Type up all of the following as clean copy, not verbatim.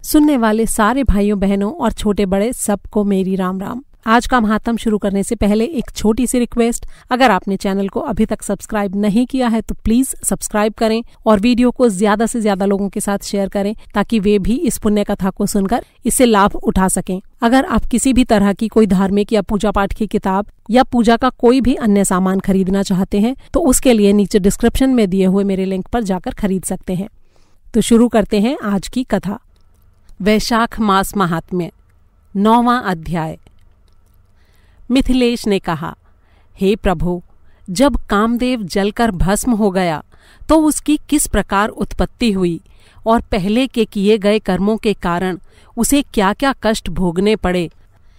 सुनने वाले सारे भाइयों बहनों और छोटे बड़े सबको मेरी राम राम। आज का महात्म शुरू करने से पहले एक छोटी सी रिक्वेस्ट, अगर आपने चैनल को अभी तक सब्सक्राइब नहीं किया है तो प्लीज सब्सक्राइब करें और वीडियो को ज्यादा से ज्यादा लोगों के साथ शेयर करें ताकि वे भी इस पुण्य कथा को सुनकर इससे लाभ उठा सकें। अगर आप किसी भी तरह की कोई धार्मिक या पूजा पाठ की किताब या पूजा का कोई भी अन्य सामान खरीदना चाहते हैं तो उसके लिए नीचे डिस्क्रिप्शन में दिए हुए मेरे लिंक पर जाकर खरीद सकते हैं। तो शुरू करते हैं आज की कथा। वैशाख मास महात्म्य, 9वां अध्याय। मिथिलेश ने कहा, हे प्रभु, जब कामदेव जलकर भस्म हो गया तो उसकी किस प्रकार उत्पत्ति हुई और पहले के किए गए कर्मों के कारण उसे क्या क्या कष्ट भोगने पड़े।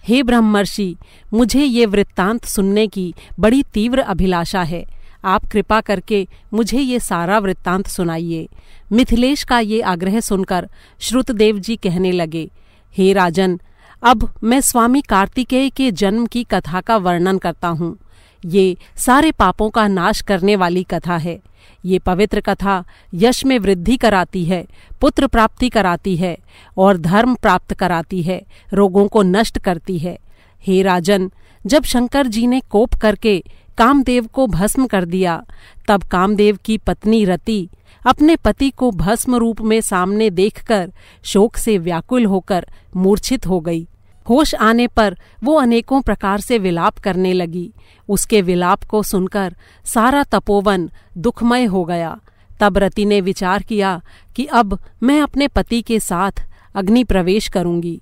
हे ब्रह्मर्षि, मुझे ये वृत्तांत सुनने की बड़ी तीव्र अभिलाषा है। आप कृपा करके मुझे ये सारा वृत्तांत सुनाइए। मिथिलेश का ये आग्रह सुनकर श्रुतदेव जी कहने लगे, हे राजन, अब मैं स्वामी कार्तिकेय के जन्म की कथा का वर्णन करता हूँ। ये सारे पापों का नाश करने वाली कथा है। ये पवित्र कथा यश में वृद्धि कराती है, पुत्र प्राप्ति कराती है और धर्म प्राप्त कराती है, रोगों को नष्ट करती है। हे राजन, जब शंकर जी ने कोप करके कामदेव को भस्म कर दिया, तब कामदेव की पत्नी रति अपने पति को भस्म रूप में सामने देखकर शोक से व्याकुल होकर मूर्छित हो गई। होश आने पर वो अनेकों प्रकार से विलाप करने लगी। उसके विलाप को सुनकर सारा तपोवन दुखमय हो गया। तब रति ने विचार किया कि अब मैं अपने पति के साथ अग्नि प्रवेश करूंगी।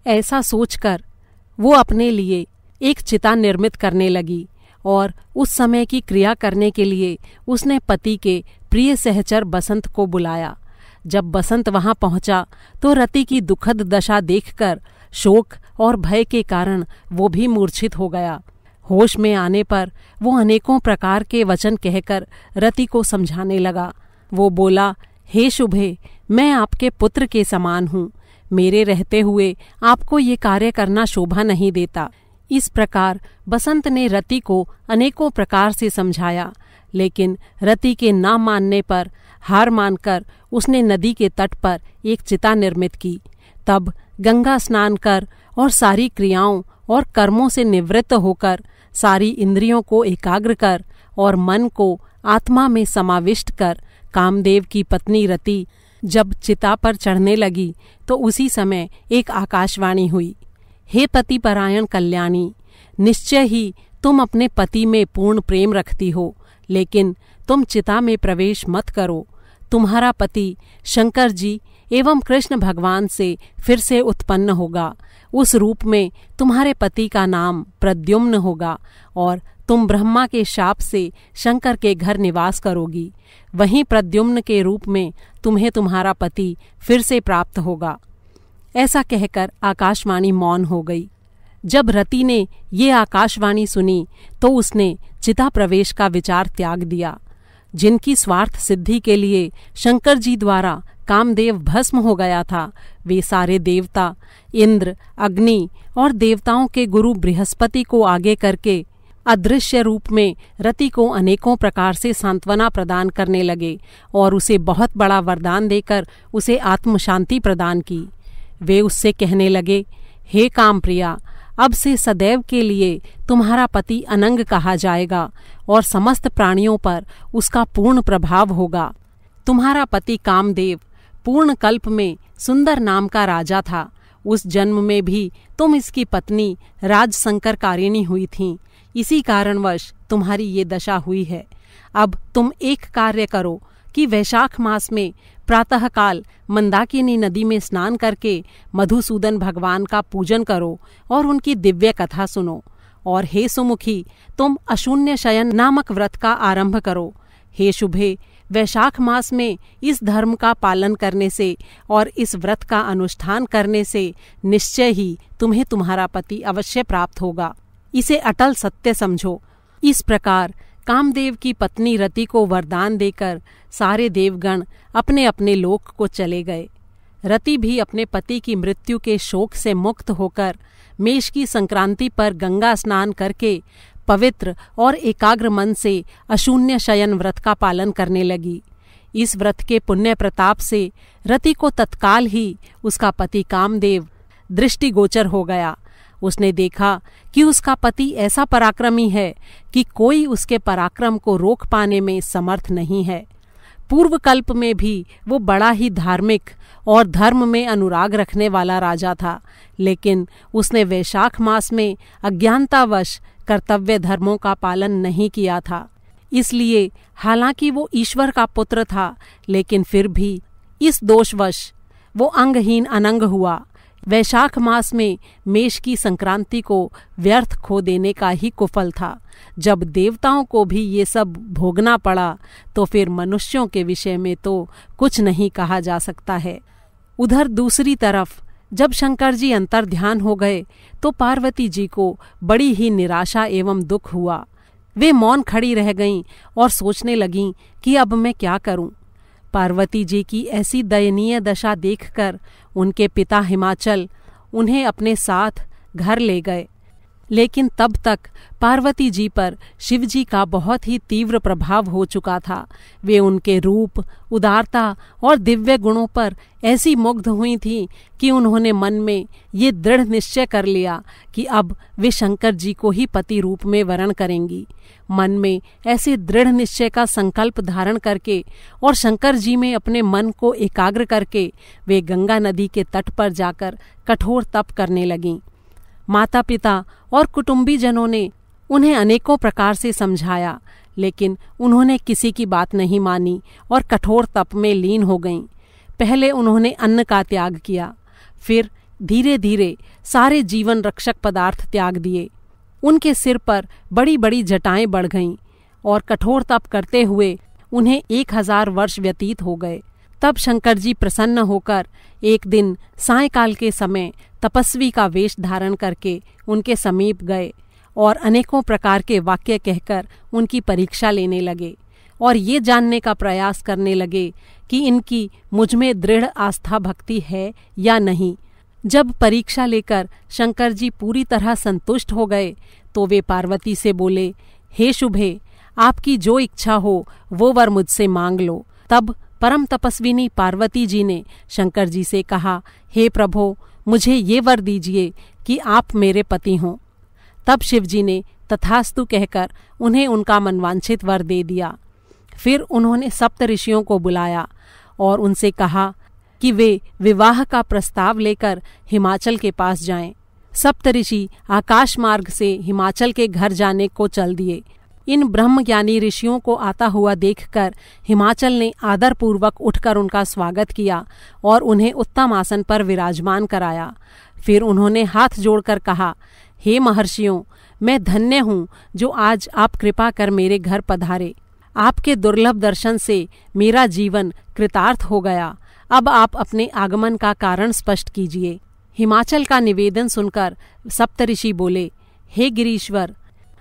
ऐसा सोचकर वो अपने लिए एक चिता निर्मित करने लगी और उस समय की क्रिया करने के लिए उसने पति के प्रिय सहचर बसंत को बुलाया। जब बसंत वहां पहुंचा तो रति की दुखद दशा देखकर शोक और भय के कारण वो भी मूर्छित हो गया। होश में आने पर वो अनेकों प्रकार के वचन कहकर रति को समझाने लगा। वो बोला, हे शुभे, मैं आपके पुत्र के समान हूँ। मेरे रहते हुए आपको ये कार्य करना शोभा नहीं देता। इस प्रकार बसंत ने रति को अनेकों प्रकार से समझाया, लेकिन रति के ना मानने पर हार मानकर उसने नदी के तट पर एक चिता निर्मित की। तब गंगा स्नान कर और सारी क्रियाओं और कर्मों से निवृत्त होकर सारी इंद्रियों को एकाग्र कर और मन को आत्मा में समाविष्ट कर कामदेव की पत्नी रति जब चिता पर चढ़ने लगी तो उसी समय एक आकाशवाणी हुई, हे पतिपरायण कल्याणी, निश्चय ही तुम अपने पति में पूर्ण प्रेम रखती हो, लेकिन तुम चिता में प्रवेश मत करो। तुम्हारा पति शंकर जी एवं कृष्ण भगवान से फिर से उत्पन्न होगा। उस रूप में तुम्हारे पति का नाम प्रद्युम्न होगा और तुम ब्रह्मा के शाप से शंकर के घर निवास करोगी। वहीं प्रद्युम्न के रूप में तुम्हें तुम्हारा पति फिर से प्राप्त होगा। ऐसा कहकर आकाशवाणी मौन हो गई। जब रति ने ये आकाशवाणी सुनी तो उसने चिता प्रवेश का विचार त्याग दिया। जिनकी स्वार्थ सिद्धि के लिए शंकर जी द्वारा कामदेव भस्म हो गया था, वे सारे देवता, इंद्र, अग्नि और देवताओं के गुरु बृहस्पति को आगे करके अदृश्य रूप में रति को अनेकों प्रकार से सांत्वना प्रदान करने लगे और उसे बहुत बड़ा वरदान देकर उसे आत्म शांति प्रदान की। वे उससे कहने लगे, हे काम प्रिया, अब से सदैव के लिए तुम्हारा पति अनंग कहा जाएगा और समस्त प्राणियों पर उसका पूर्ण प्रभाव होगा। तुम्हारा पति कामदेव पूर्ण कल्प में सुंदर नाम का राजा था। उस जन्म में भी तुम इसकी पत्नी राजसंकरकारिणी हुई थीं। इसी कारणवश तुम्हारी ये दशा हुई है। अब तुम एक कार्य करो कि वैशाख मास में प्रातःकाल मंदाकिनी नदी में स्नान करके मधुसूदन भगवान का पूजन करो और उनकी दिव्य कथा सुनो। और हे सुमुखी, तुम अशून्य शयन नामक व्रत का आरंभ करो। हे शुभे, वैशाख मास में इस धर्म का पालन करने से और इस व्रत का अनुष्ठान करने से निश्चय ही तुम्हें तुम्हारा पति अवश्य प्राप्त होगा। इसे अटल सत्य समझो। इस प्रकार कामदेव की पत्नी रति को वरदान देकर सारे देवगण अपने अपने लोक को चले गए। रति भी अपने पति की मृत्यु के शोक से मुक्त होकर मेष की संक्रांति पर गंगा स्नान करके पवित्र और एकाग्र मन से अशून्य शयन व्रत का पालन करने लगी। इस व्रत के पुण्य प्रताप से रति को तत्काल ही उसका पति कामदेव दृष्टिगोचर हो गया। उसने देखा कि उसका पति ऐसा पराक्रमी है कि कोई उसके पराक्रम को रोक पाने में समर्थ नहीं है। पूर्व कल्प में भी वो बड़ा ही धार्मिक और धर्म में अनुराग रखने वाला राजा था, लेकिन उसने वैशाख मास में अज्ञानतावश कर्तव्य धर्मों का पालन नहीं किया था। इसलिए हालांकि वो ईश्वर का पुत्र था, लेकिन फिर भी इस दोषवश वो अंगहीन अनंग हुआ। वैशाख मास में मेष की संक्रांति को व्यर्थ खो देने का ही कुफल था। जब देवताओं को भी ये सब भोगना पड़ा तो फिर मनुष्यों के विषय में तो कुछ नहीं कहा जा सकता है। उधर दूसरी तरफ जब शंकर जी अंतर्ध्यान हो गए तो पार्वती जी को बड़ी ही निराशा एवं दुख हुआ। वे मौन खड़ी रह गईं और सोचने लगीं कि अब मैं क्या करूं। पार्वती जी की ऐसी दयनीय दशा देखकर उनके पिता हिमाचल उन्हें अपने साथ घर ले गए, लेकिन तब तक पार्वती जी पर शिवजी का बहुत ही तीव्र प्रभाव हो चुका था। वे उनके रूप, उदारता और दिव्य गुणों पर ऐसी मुग्ध हुई थीं कि उन्होंने मन में ये दृढ़ निश्चय कर लिया कि अब वे शंकर जी को ही पति रूप में वरण करेंगी। मन में ऐसे दृढ़ निश्चय का संकल्प धारण करके और शंकर जी में अपने मन को एकाग्र करके वे गंगा नदी के तट पर जाकर कठोर तप करने लगीं। माता पिता और कुटुंबी जनों ने उन्हें अनेकों प्रकार से समझाया, लेकिन उन्होंने किसी की बात नहीं मानी और कठोर तप में लीन हो गईं। पहले उन्होंने अन्न का त्याग किया, फिर धीरे धीरे सारे जीवन रक्षक पदार्थ त्याग दिए। उनके सिर पर बड़ी बड़ी जटाएं बढ़ गईं और कठोर तप करते हुए उन्हें 1000 वर्ष व्यतीत हो गए। तब शंकर जी प्रसन्न होकर एक दिन सायंकाल के समय तपस्वी का वेश धारण करके उनके समीप गए और अनेकों प्रकार के वाक्य कहकर उनकी परीक्षा लेने लगे और ये जानने का प्रयास करने लगे कि इनकी मुझ में दृढ़ आस्था भक्ति है या नहीं। जब परीक्षा लेकर शंकर जी पूरी तरह संतुष्ट हो गए तो वे पार्वती से बोले, हे शुभे, आपकी जो इच्छा हो वो वर मुझसे मांग लो। तब परम तपस्विनी पार्वती जी ने शंकर जी से कहा, हे प्रभो, मुझे ये वर दीजिए कि आप मेरे पति हों। तब शिवजी ने तथास्तु कहकर उन्हें उनका मनवांछित वर दे दिया। फिर उन्होंने सप्त ऋषियों को बुलाया और उनसे कहा कि वे विवाह का प्रस्ताव लेकर हिमाचल के पास जाएं। सप्त ऋषि आकाश मार्ग से हिमाचल के घर जाने को चल दिए। इन ब्रह्मज्ञानी ऋषियों को आता हुआ देखकर हिमाचल ने आदरपूर्वक उठकर उनका स्वागत किया और उन्हें उत्तम आसन पर विराजमान कराया। फिर उन्होंने हाथ जोड़कर कहा, हे महर्षियों, मैं धन्य हूँ जो आज आप कृपा कर मेरे घर पधारे। आपके दुर्लभ दर्शन से मेरा जीवन कृतार्थ हो गया। अब आप अपने आगमन का कारण स्पष्ट कीजिए। हिमाचल का निवेदन सुनकर सप्तऋषि बोले, हे गिरीश्वर,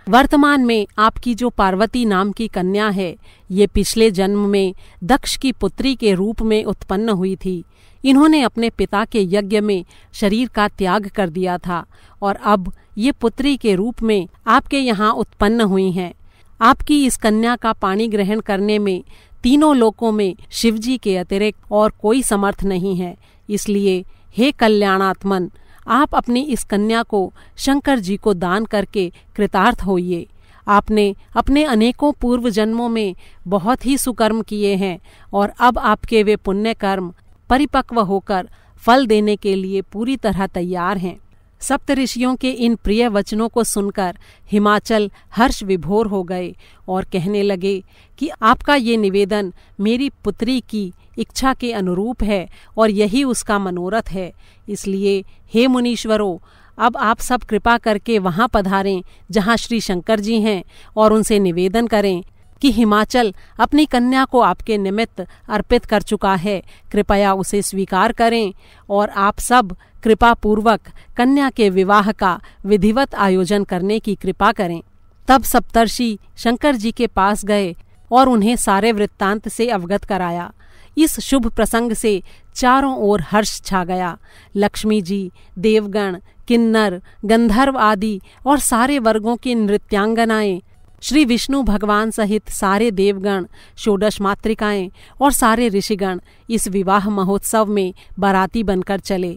वर्तमान में आपकी जो पार्वती नाम की कन्या है, ये पिछले जन्म में दक्ष की पुत्री के रूप में उत्पन्न हुई थी। इन्होंने अपने पिता के यज्ञ में शरीर का त्याग कर दिया था और अब ये पुत्री के रूप में आपके यहाँ उत्पन्न हुई हैं। आपकी इस कन्या का पाणी ग्रहण करने में तीनों लोकों में शिवजी के अतिरिक्त और कोई समर्थ नहीं है। इसलिए हे कल्याणात्मन, आप अपनी इस कन्या को शंकर जी को दान करके कृतार्थ होइए। आपने अपने अनेकों पूर्व जन्मों में बहुत ही सुकर्म किए हैं और अब आपके वे पुण्य कर्म परिपक्व होकर फल देने के लिए पूरी तरह तैयार हैं। सप्तऋषियों के इन प्रिय वचनों को सुनकर हिमाचल हर्ष विभोर हो गए और कहने लगे कि आपका ये निवेदन मेरी पुत्री की इच्छा के अनुरूप है और यही उसका मनोरथ है। इसलिए हे मुनीश्वरों, अब आप सब कृपा करके वहाँ पधारें जहाँ श्री शंकर जी हैं और उनसे निवेदन करें कि हिमाचल अपनी कन्या को आपके निमित्त अर्पित कर चुका है, कृपया उसे स्वीकार करें और आप सब कृपा पूर्वक कन्या के विवाह का विधिवत आयोजन करने की कृपा करें। तब सप्तर्षि शंकर जी के पास गए और उन्हें सारे वृत्तांत से अवगत कराया। इस शुभ प्रसंग से चारों ओर हर्ष छा गया। लक्ष्मी जी, देवगण, किन्नर, गंधर्व आदि और सारे वर्गों की नृत्यांगनाएं श्री विष्णु भगवान सहित सारे देवगण, षोडश मातृकाएं और सारे ऋषिगण इस विवाह महोत्सव में बाराती बनकर चले।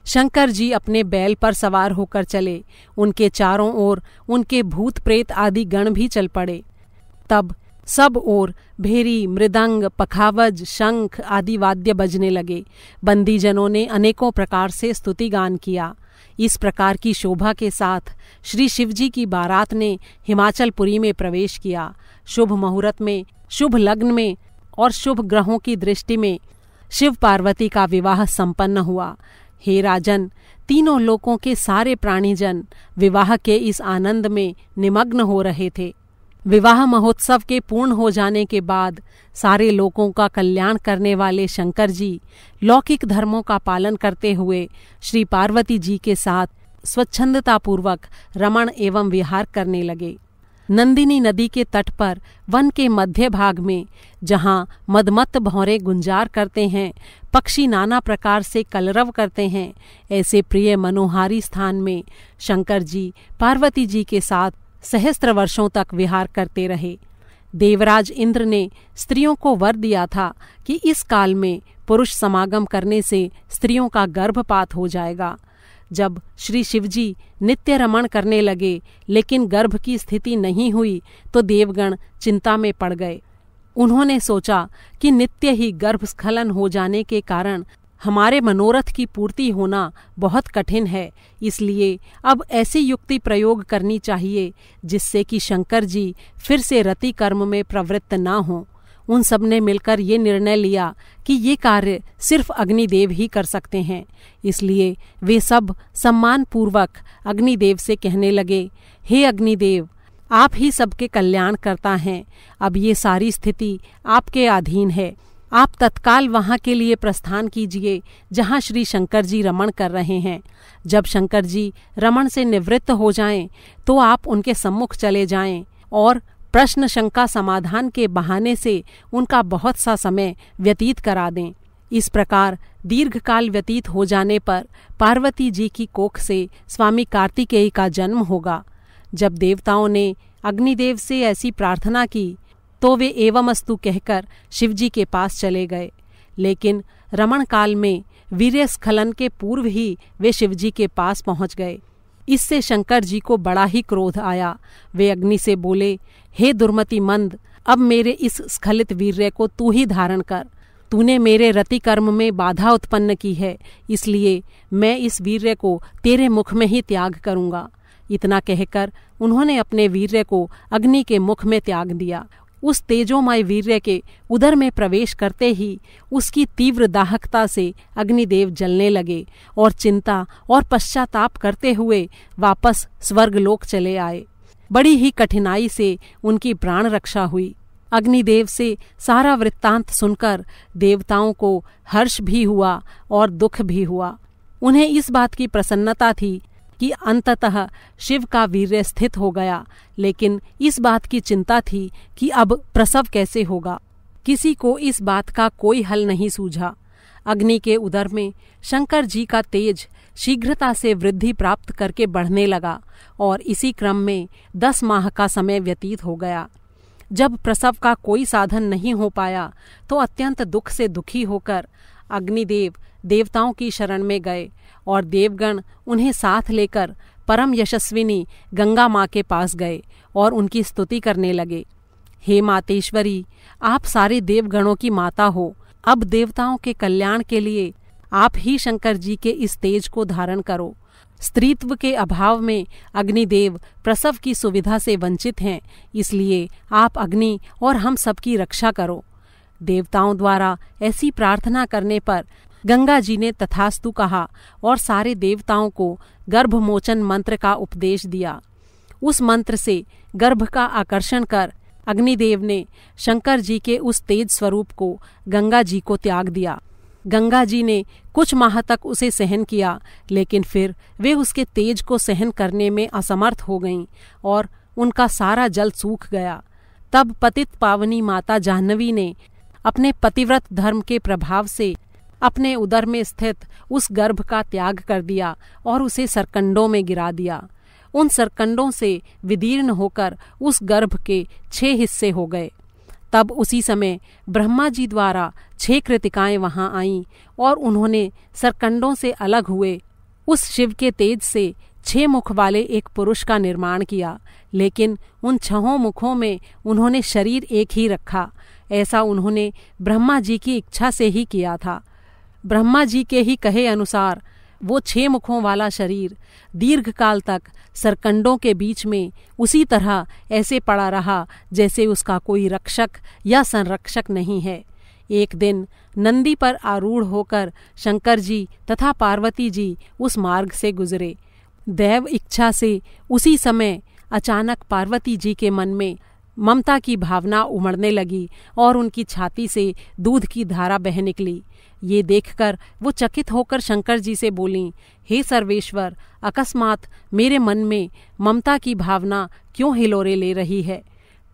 शंकर जी अपने बैल पर सवार होकर चले। उनके चारों ओर उनके भूत प्रेत आदि गण भी चल पड़े। तब सब ओर भेरी, मृदंग, पखावज, शंख आदि वाद्य बजने लगे। बंदीजनों ने अनेकों प्रकार से स्तुति गान किया। इस प्रकार की शोभा के साथ श्री शिवजी की बारात ने हिमाचलपुरी में प्रवेश किया। शुभ मुहूर्त में, शुभ लग्न में और शुभ ग्रहों की दृष्टि में शिव पार्वती का विवाह संपन्न हुआ। हे राजन, तीनों लोकों के सारे प्राणीजन विवाह के इस आनंद में निमग्न हो रहे थे। विवाह महोत्सव के पूर्ण हो जाने के बाद सारे लोकों का कल्याण करने वाले शंकर जी लौकिक धर्मों का पालन करते हुए श्री पार्वती जी के साथ स्वच्छंदतापूर्वक रमण एवं विहार करने लगे। नंदिनी नदी के तट पर वन के मध्य भाग में, जहाँ मदमत्त भौरे गुंजार करते हैं, पक्षी नाना प्रकार से कलरव करते हैं, ऐसे प्रिय मनोहारी स्थान में शंकर जी पार्वती जी के साथ सहस्त्र वर्षों तक विहार करते रहे। देवराज इंद्र ने स्त्रियों को वर दिया था कि इस काल में पुरुष समागम करने से स्त्रियों का गर्भपात हो जाएगा। जब श्री शिवजी नित्य रमण करने लगे लेकिन गर्भ की स्थिति नहीं हुई तो देवगण चिंता में पड़ गए। उन्होंने सोचा कि नित्य ही गर्भस्खलन हो जाने के कारण हमारे मनोरथ की पूर्ति होना बहुत कठिन है, इसलिए अब ऐसी युक्ति प्रयोग करनी चाहिए जिससे कि शंकर जी फिर से रति कर्म में प्रवृत्त न हों। उन सब ने मिलकर ये निर्णय लिया कि ये कार्य सिर्फ अग्निदेव ही कर सकते हैं। इसलिए वे सब सम्मानपूर्वक अग्निदेव से कहने लगे, हे अग्निदेव, आप ही सबके कल्याण करता हैं। अब ये सारी स्थिति आपके अधीन है। आप तत्काल वहाँ के लिए प्रस्थान कीजिए जहाँ श्री शंकर जी रमण कर रहे हैं। जब शंकर जी रमण से निवृत्त हो जाएं, तो आप उनके सम्मुख चले जाएं और प्रश्न शंका समाधान के बहाने से उनका बहुत सा समय व्यतीत करा दें। इस प्रकार दीर्घकाल व्यतीत हो जाने पर पार्वती जी की कोख से स्वामी कार्तिकेय का जन्म होगा। जब देवताओं ने अग्निदेव से ऐसी प्रार्थना की तो वे एवमस्तु कहकर शिवजी के पास चले गए। लेकिन रमण काल में वीर्य स्खलन के पूर्व ही वे शिवजी के पास पहुंच गए। इससे शंकर जी को बड़ा ही क्रोध आया। वे अग्नि से बोले, हे दुर्मति मंद, अब मेरे इस स्खलित वीर्य को तू ही धारण कर। तूने मेरे रति कर्म में बाधा उत्पन्न की है, इसलिए मैं इस वीर्य को तेरे मुख में ही त्याग करूंगा। इतना कहकर उन्होंने अपने वीर्य को अग्नि के मुख में त्याग दिया। उस तेजोमय वीर्य के उदर में प्रवेश करते ही उसकी तीव्र दाहकता से अग्निदेव जलने लगे और चिंता और पश्चाताप करते हुए वापस स्वर्गलोक चले आए। बड़ी ही कठिनाई से उनकी प्राण रक्षा हुई। अग्निदेव से सारा वृत्तांत सुनकर देवताओं को हर्ष भी हुआ और दुख भी हुआ। उन्हें इस बात की प्रसन्नता थी कि अंततः शिव का वीर्य स्थित हो गया, लेकिन इस बात की चिंता थी कि अब प्रसव कैसे होगा। किसी को इस बात का कोई हल नहीं सूझा। अग्नि के उदर में शंकर जी का तेज शीघ्रता से वृद्धि प्राप्त करके बढ़ने लगा और इसी क्रम में 10 माह का समय व्यतीत हो गया। जब प्रसव का कोई साधन नहीं हो पाया तो अत्यंत दुख से दुखी होकर अग्निदेव देवताओं की शरण में गए और देवगण उन्हें साथ लेकर परम यशस्विनी गंगा माँ के पास गए और उनकी स्तुति करने लगे। हे मातेश्वरी, आप सारे देवगणों की माता हो। अब देवताओं के कल्याण के लिए आप ही शंकर जी के इस तेज को धारण करो। स्त्रीत्व के अभाव में अग्निदेव प्रसव की सुविधा से वंचित हैं, इसलिए आप अग्नि और हम सबकी रक्षा करो। देवताओं द्वारा ऐसी प्रार्थना करने पर गंगा जी ने तथास्तु कहा और सारे देवताओं को गर्भमोचन मंत्र का उपदेश दिया। उस मंत्र से गर्भ का आकर्षण कर अग्निदेव ने शंकर जी के उस तेज स्वरूप को गंगा जी को त्याग दिया। गंगा जी ने कुछ माह तक उसे सहन किया, लेकिन फिर वे उसके तेज को सहन करने में असमर्थ हो गईं और उनका सारा जल सूख गया। तब पतित पावनी माता जाह्नवी ने अपने पतिव्रत धर्म के प्रभाव से अपने उदर में स्थित उस गर्भ का त्याग कर दिया और उसे सरकंडों में गिरा दिया। उन सरकंडों से विदीर्ण होकर उस गर्भ के 6 हिस्से हो गए। तब उसी समय ब्रह्मा जी द्वारा 6 कृतिकाएं वहां आईं और उन्होंने सरकंडों से अलग हुए उस शिव के तेज से 6 मुख वाले एक पुरुष का निर्माण किया, लेकिन उन 6 मुखों में उन्होंने शरीर एक ही रखा। ऐसा उन्होंने ब्रह्मा जी की इच्छा से ही किया था। ब्रह्मा जी के ही कहे अनुसार वो 6 मुखों वाला शरीर दीर्घ काल तक सरकंडों के बीच में उसी तरह ऐसे पड़ा रहा जैसे उसका कोई रक्षक या संरक्षक नहीं है। एक दिन नंदी पर आरूढ़ होकर शंकर जी तथा पार्वती जी उस मार्ग से गुजरे। दैव इच्छा से उसी समय अचानक पार्वती जी के मन में ममता की भावना उमड़ने लगी और उनकी छाती से दूध की धारा बह निकली। ये देखकर वो चकित होकर शंकर जी से बोलीं, हे सर्वेश्वर, अकस्मात मेरे मन में ममता की भावना क्यों हिलोरे ले रही है?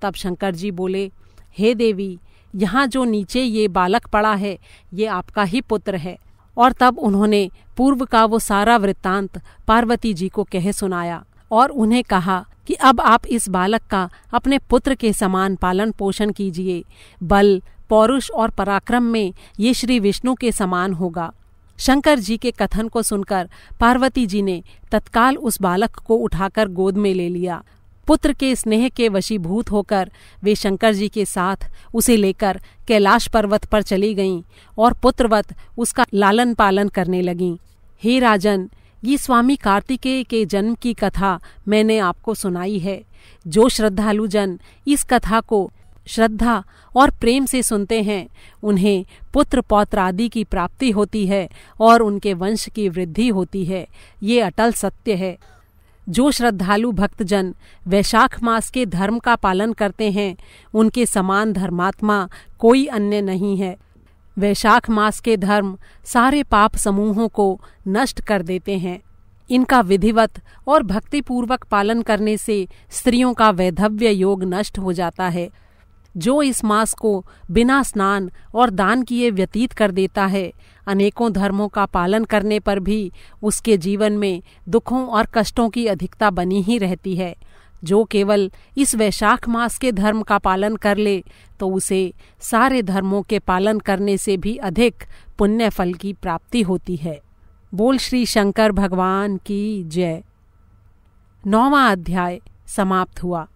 तब शंकर जी बोले, हे देवी, यहाँ जो नीचे ये बालक पड़ा है ये आपका ही पुत्र है। और तब उन्होंने पूर्व का वो सारा वृत्तांत पार्वती जी को कह सुनाया और उन्हें कहा कि अब आप इस बालक का अपने पुत्र के समान पालन पोषण कीजिए। बल, पौरुष और पराक्रम में ये श्री विष्णु के समान होगा। शंकर जी के कथन को सुनकर पार्वती जी ने तत्काल उस बालक को उठाकर गोद में ले लिया। पुत्र के स्नेह के वशीभूत होकर वे शंकर जी के साथ उसे लेकर कैलाश पर्वत पर चली गईं और पुत्रवत उसका लालन पालन करने लगीं। हे राजन, ये स्वामी कार्तिकेय के जन्म की कथा मैंने आपको सुनाई है। जो श्रद्धालु जन इस कथा को श्रद्धा और प्रेम से सुनते हैं उन्हें पुत्र पौत्र आदि की प्राप्ति होती है और उनके वंश की वृद्धि होती है। ये अटल सत्य है। जो श्रद्धालु भक्तजन वैशाख मास के धर्म का पालन करते हैं उनके समान धर्मात्मा कोई अन्य नहीं है। वैशाख मास के धर्म सारे पाप समूहों को नष्ट कर देते हैं। इनका विधिवत और भक्तिपूर्वक पालन करने से स्त्रियों का वैधव्य योग नष्ट हो जाता है। जो इस मास को बिना स्नान और दान किए व्यतीत कर देता है, अनेकों धर्मों का पालन करने पर भी उसके जीवन में दुखों और कष्टों की अधिकता बनी ही रहती है। जो केवल इस वैशाख मास के धर्म का पालन कर ले तो उसे सारे धर्मों के पालन करने से भी अधिक पुण्य फल की प्राप्ति होती है। बोल श्री शंकर भगवान की जय। 9वां अध्याय समाप्त हुआ।